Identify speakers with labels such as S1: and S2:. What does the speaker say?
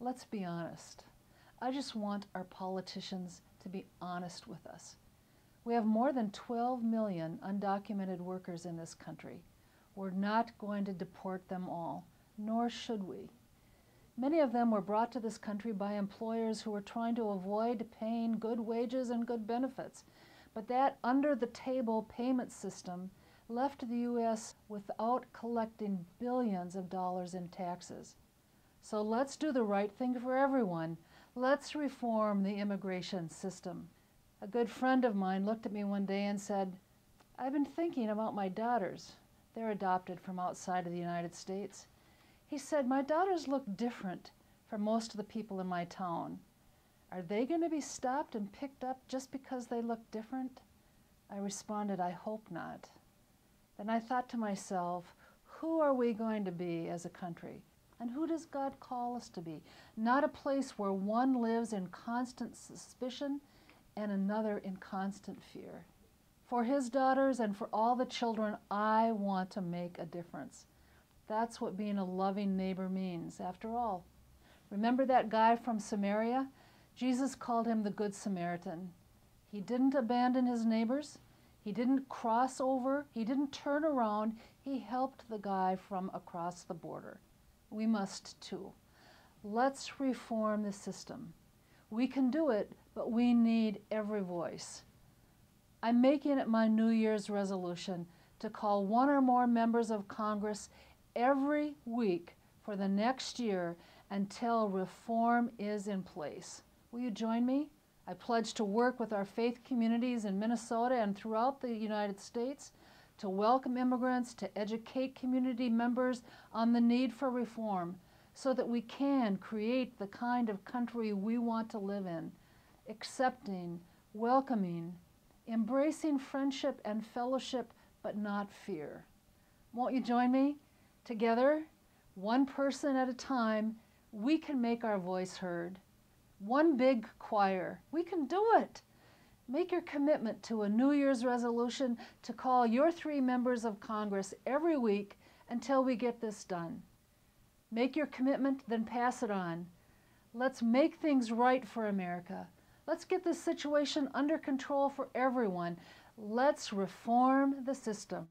S1: Let's be honest. I just want our politicians to be honest with us. We have more than 12 million undocumented workers in this country. We're not going to deport them all, nor should we. Many of them were brought to this country by employers who were trying to avoid paying good wages and good benefits. But that under-the-table payment system left the U.S. without collecting billions of dollars in taxes. So let's do the right thing for everyone. Let's reform the immigration system. A good friend of mine looked at me one day and said, "I've been thinking about my daughters. They're adopted from outside of the United States." He said, "My daughters look different from most of the people in my town. Are they going to be stopped and picked up just because they look different?" I responded, "I hope not." Then I thought to myself, who are we going to be as a country? And who does God call us to be? Not a place where one lives in constant suspicion and another in constant fear. For His daughters and for all the children, I want to make a difference. That's what being a loving neighbor means, after all. Remember that guy from Samaria? Jesus called him the Good Samaritan. He didn't abandon his neighbors. He didn't cross over. He didn't turn around. He helped the guy from across the border. We must too. Let's reform the system. We can do it, but we need every voice. I'm making it my New Year's resolution to call one or more members of Congress every week for the next year until reform is in place. Will you join me? I pledge to work with our faith communities in Minnesota and throughout the United States to welcome immigrants, to educate community members on the need for reform so that we can create the kind of country we want to live in, accepting, welcoming, embracing friendship and fellowship, but not fear. Won't you join me? Together, one person at a time, we can make our voice heard. One big choir. We can do it. Make your commitment to a New Year's resolution to call your 3 members of Congress every week until we get this done. Make your commitment, then pass it on. Let's make things right for America. Let's get this situation under control for everyone. Let's reform the system.